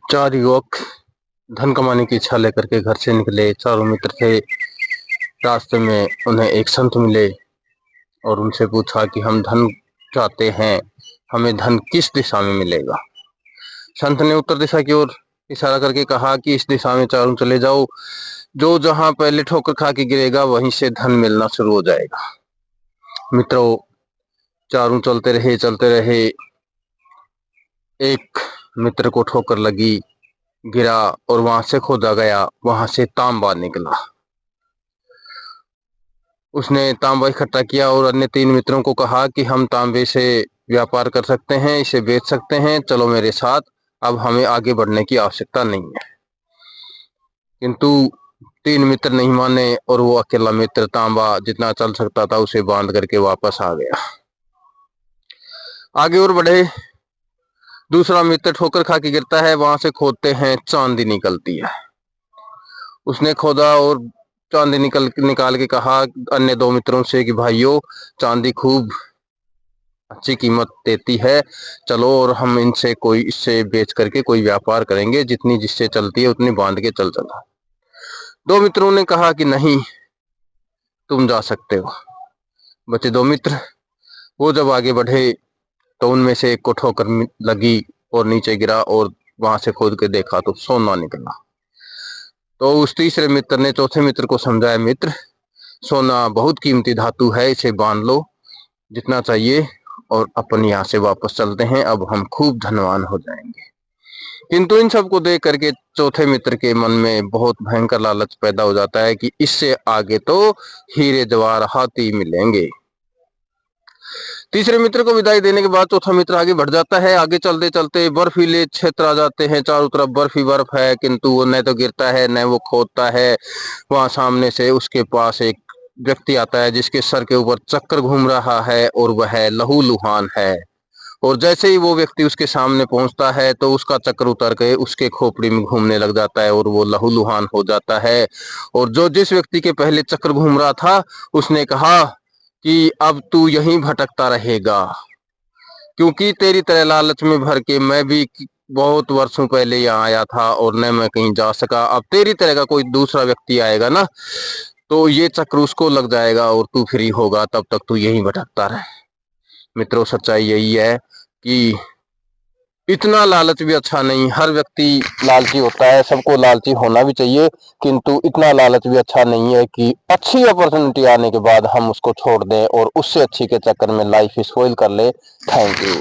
चार युवक धन कमाने की इच्छा लेकर के घर से निकले। चारों मित्र थे। रास्ते में उन्हें एक संत मिले और उनसे पूछा कि हम धन चाहते हैं, हमें धन किस दिशा में मिलेगा। संत ने उत्तर दिशा की ओर इशारा करके कहा कि इस दिशा में चारों चले जाओ, जो जहां पहले ठोकर खा के गिरेगा वहीं से धन मिलना शुरू हो जाएगा। मित्रों, चारों चलते रहे। एक मित्र को ठोकर लगी, गिरा और वहां से खोदा गया, वहां से तांबा निकला। उसने तांबा इकट्ठा किया और अन्य तीन मित्रों को कहा कि हम तांबे से व्यापार कर सकते हैं, इसे बेच सकते हैं, चलो मेरे साथ, अब हमें आगे बढ़ने की आवश्यकता नहीं है। किंतु तीन मित्र नहीं माने और वो अकेला मित्र तांबा जितना चल सकता था उसे बांध करके वापस आ गया। आगे और बढ़े। दूसरा मित्र ठोकर खा के गिरता है, वहां से खोदते हैं, चांदी निकलती है। उसने खोदा और चांदी निकाल के कहा अन्य दो मित्रों से कि भाइयों, चांदी खूब अच्छी कीमत देती है, चलो और हम इससे बेच करके कोई व्यापार करेंगे, जितनी जिससे चलती है उतनी बांध के चल चला। दो मित्रों ने कहा कि नहीं, तुम जा सकते हो। बचे दो मित्र। वो जब आगे बढ़े तो उनमें से एक को ठोकर लगी और नीचे गिरा और वहां से खोद के देखा तो सोना निकला। तो उस तीसरे मित्र ने चौथे मित्र को समझाया, मित्र, सोना बहुत कीमती धातु है, इसे बांध लो जितना चाहिए और अपन यहाँ से वापस चलते हैं, अब हम खूब धनवान हो जाएंगे। किंतु इन सब को देख करके चौथे मित्र के मन में बहुत भयंकर लालच पैदा हो जाता है कि इससे आगे तो हीरे जवाहरात ही मिलेंगे। तीसरे मित्र को विदाई देने के बाद चौथा मित्र आगे बढ़ जाता है। आगे चलते चलते बर्फीले क्षेत्र आ जाते हैं, चारों तरफ बर्फ ही बर्फ है, किंतु वो न तो गिरता है न वो खोदता है। वहां सामने से उसके पास एक व्यक्ति आता है जिसके सर के ऊपर चक्कर घूम रहा है और वह लहूलुहान है। और जैसे ही वो व्यक्ति उसके सामने पहुंचता है तो उसका चक्कर उतर के उसके खोपड़ी में घूमने लग जाता है और वो लहूलुहान हो जाता है। और जिस व्यक्ति के पहले चक्कर घूम रहा था उसने कहा कि अब तू यहीं भटकता रहेगा, क्योंकि तेरी तरह लालच में भर के मैं भी बहुत वर्षों पहले यहाँ आया था और न मैं कहीं जा सका। अब तेरी तरह का कोई दूसरा व्यक्ति आएगा ना तो ये चक्र उसको लग जाएगा और तू फ्री होगा, तब तक तू यहीं भटकता रहे। मित्रों, सच्चाई यही है कि इतना लालच भी अच्छा नहीं। हर व्यक्ति लालची होता है, सबको लालची होना भी चाहिए, किंतु इतना लालच भी अच्छा नहीं है कि अच्छी अपॉर्चुनिटी आने के बाद हम उसको छोड़ दें और उससे अच्छी के चक्कर में लाइफ स्पॉइल कर ले। Thank you.